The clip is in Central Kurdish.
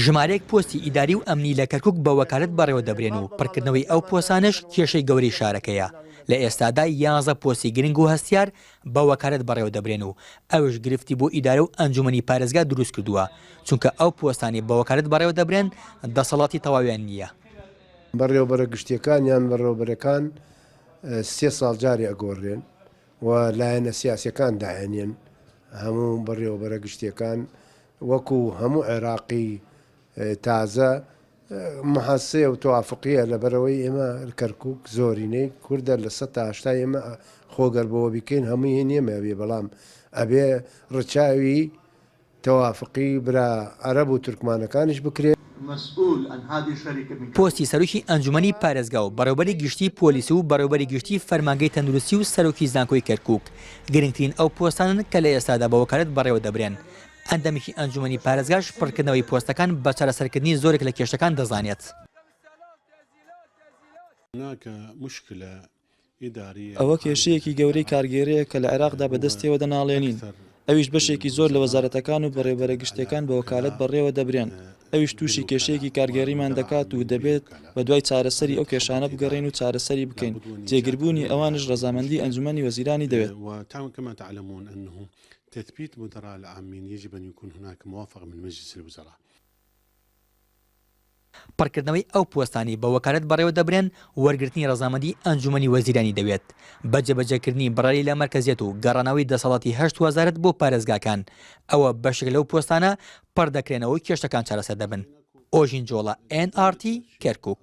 ژمارەیەک پۆستی ئیداری و ئەمنی لە کەرکووک بە وەکالەت بەڕێوە دەبرێن و پڕکردنەوەی ئەو پۆستانش کێشەی گەورەی شارەکەیە. لە ئێستادا 11 پۆستی گرنگ و هەستیار بە وەکالەت بەڕێوە دەبرێن و ئەوش گرفتی بۆ ئیدارە و ئەنجومەنی پارێزگا دروست کردووە، چونکە ئەو پۆستانی بە وەکالەت بەڕێوە دەبرێن دەسەڵاتی تەواویان نییە. بەڕێوەبەرە گشتیەکانیان بەڕێوەبەرەکان 3 ساڵ جاری ئەگۆڕێن و لایەنە سیاسیەکان داهێنێن. هەموو بەڕێوەبەرە گشتیەکان وەکو هەموو عێراقی تازە محەسەیە و توافقیە لەبەرەوەی ئێمە کەرکووک زۆرینەی کوردە لە 180 ئێمە خۆگەربەوە بیکەین هەمووی هێنێمە بێ، بەڵام ئەبێ ڕچاوی توافقی برا عەرەب و تورکمانەکانیش بکرێت. پۆستی سەرۆکی ئەنجومەنی پارێزگا و بەڕێوەبەری گشتی پۆلیس و بەڕێوەبەری گشتی فەرمانگەی تەندروستی و سەرۆکی زانکۆی کەرکووک گرنگترین ئەو پۆستانن کە لە ئێستادا بە وەکالەت بەڕێوە دەبرێن. ئەندەمێکی ئەنجومەنی پارێزگاش پڕکردنەوەی پۆستەکان بە چارەسەرکردنی زۆرێک لە کێشەکان دەزانێت. ئەوە کێشەیەکی گەورەی کارگێڕەیە کە لە عێراقدا بەدەستیەوە دەناڵێنین. ئەویش بەشێکی زۆر لە وەزارەتەکان و بەڕێوەبەرە گشتەکان بە وەکالەت بەڕێوە دەبرێن. ئەویش تووشی کێشەیەکی کارگێڕیمان دەکات و دەبێت بە دوای چارەسەری ئەو کێشانە بگەڕێن و چارەسەری بکەین. جێگیربوونی ئەوانش ڕەزامەندی ئەنجومەنی وەزیرانی دەوێت. تثبيت مدراء العامين يجب أن يكون هناك موافقة من مجلس الوزراء. پڕکردنەوەی ئەو پۆستانی بە وەکالەت بەڕێوە دەبرێن وەرگرتنی ڕەزامەندی ئەنجومەنی وەزیرانی دەوێت. بەجێبەجێکردنی بڕاری لە مەرکەزیەت و گەڕانەوەی دەسەڵاتی 8 وەزارەت بۆ پارێزگاکان ئەوە بەشێک لەو پۆستانە پڕ دەکرێنەوە و کێشەکان چارەسەر دەبن. ئۆژین جۆڵە NRT کەرکووک.